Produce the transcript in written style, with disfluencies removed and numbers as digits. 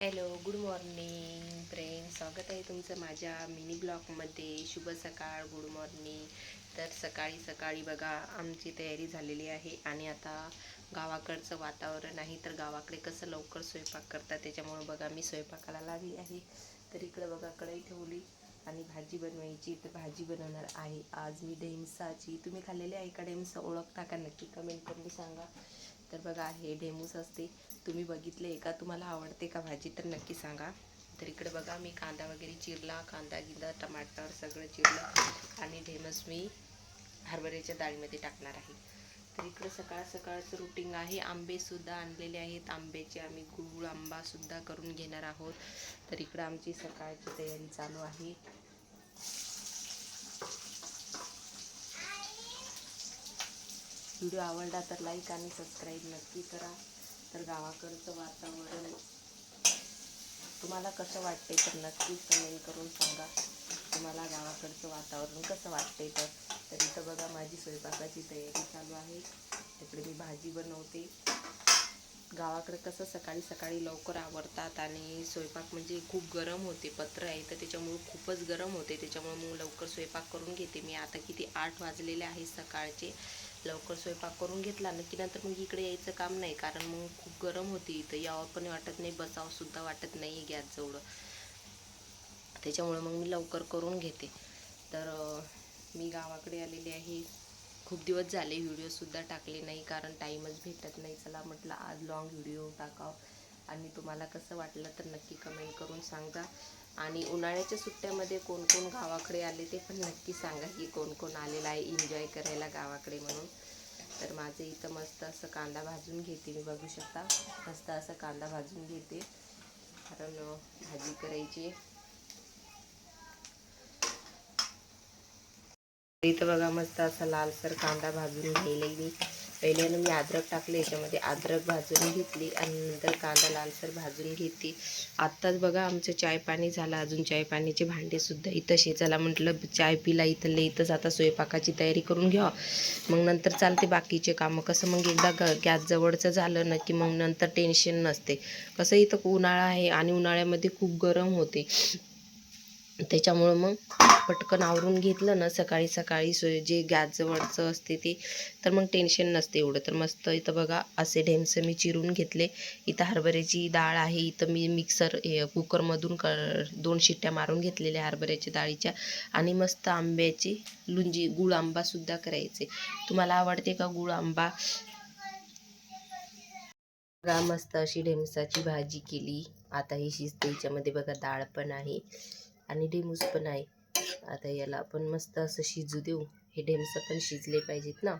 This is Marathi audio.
Hello, good morning friend. स्वागत आहे तुमचं माझ्या मिनी ब्लॉगमध्ये. शुभ सकाळ, गुड मॉर्निंग. तर सकाळी सकाळी बघा आमची तयारी झालेली आहे आणि आता गावाकडचं वातावरण आहे. तर गावाकडे कसं लवकर स्वयंपाक करतात, त्याच्यामुळं बघा मी स्वयंपाकाला लागली आहे. तर इकडं बघा कढई ठेवली आणि भाजी बनवायची. तर भाजी बनवणार आहे आज मी ढेमसाची. तुम्ही खाल्लेले आहे का ढेमसा? ओळखता का? नक्की कमेंट करून सांगा. तर बघा हे ढेमूस असते. तुम्ही बघितले का? तुम्हाला आवडते का भाजी? तर नक्की सांगा. तर इकडे बघा मी कांदा वगैरे चिरला, कांदा गिंदा टमाटर सगळं चिरलं आणि ढेमस मी हरभऱ्याच्या डाळीमध्ये टाकणार आहे. तर इकडे सकाळ सकाळचं रुटीन आहे. आंबेसुद्धा आणलेले आहेत. आंब्याचे आम्ही गुळ आंबासुद्धा करून घेणार आहोत. तर इकडं आमची सकाळची तयारी चालू आहे. व्हिडिओ आवडला तर लाईक आणि सबस्क्राईब नक्की करा. तर गावाकडचं वातावरण तुम्हाला कसं वाटते तर नक्की कमेंट करून सांगा. तुम्हाला गावाकडचं वातावरण कसं वाटते तर इथं बघा माझी स्वयंपाकाची तयारी चालू आहे. तिकडे मी भाजी बनवते. गावाकडे कसं सकाळी सकाळी लवकर आवरतात आणि स्वयंपाक म्हणजे खूप गरम होते. पत्र आहे तर त्याच्यामुळे खूपच गरम होते. त्याच्यामुळे मग लवकर स्वयंपाक करून घेते मी. आता किती 8 वाजलेले आहे सकाळचे. लवकर स्वयंपाक करून घेतला ना की नंतर मग इकडे यायचं काम नाही, कारण मग खूप गरम होती इथं. यावं पण वाटत नाही, बसावं सुद्धा वाटत नाही गॅसजवळ. त्याच्यामुळे मग मी लवकर करून घेते. तर मी गावाकडे आलेले आहे. खूप दिवस झाले व्हिडिओसुद्धा टाकले नाही, कारण टाईमच भेटत नाही. चला म्हटलं आज लॉंग व्हिडिओ टाकाव आणि तुम्हाला कसं वाटलं तर नक्की कमेंट करून सांगा. आणि उन्हाळ्याच्या सुट्ट्यामध्ये कोण कोण गावाकडे आले ते पण नक्की सांगा की कोण कोण आलेलं आहे एन्जॉय करायला गावाकडे म्हणून. तर माझे इथं मस्त असं कांदा भाजून घेते मी, बघू शकता. मस्त असं कांदा भाजून घेते कारण भाजी करायची. इथं बघा मस्त असा लालसर कांदा भाजून घ्यायला मी. पहिल्यानं मी अद्रक टाकले, याच्यामध्ये अद्रक भाजून घेतली आणि नंतर कांदा लालसर भाजून घेते. आत्ताच बघा आमचं चाय पाणी झालं. अजून चाय पाण्याचे भांडेसुद्धा इथं शेजायला म्हटलं चाय पिला इथं इथंच. आता स्वयंपाकाची तयारी करून घ्या, मग नंतर चालते बाकीचे कामं. कसं मग एकदा गॅस जवळचं झालं ना की मग नंतर टेन्शन नसते. कसं इथं उन्हाळा आहे आणि उन्हाळ्यामध्ये खूप गरम होते. त्याच्यामुळं मग पटकन आवरून घेतलं ना सकाळी सकाळी जे गॅसजवळचं असते ते, तर मग टेन्शन नसते एवढं. तर मस्त इथं बघा असे ढेमसं मी चिरून घेतले. इथं हरभऱ्याची डाळ आहे. इथं मी मिक्सर कुकरमधून 2 शिट्ट्या मारून घेतलेल्या हरभऱ्याच्या डाळीच्या. आणि मस्त आंब्याची लुंजी गुळ आंबासुद्धा करायचे. तुम्हाला आवडते का गुळ आंबा? बघा मस्त अशी ढेमसाची भाजी केली. आता ही शिजते. याच्यामध्ये बघा डाळ पण आहे आणि ढेमूस पण आहे. आता याला आपण मस्त असं शिजू देऊ. हे ढेमसं पण शिजले पाहिजेत ना.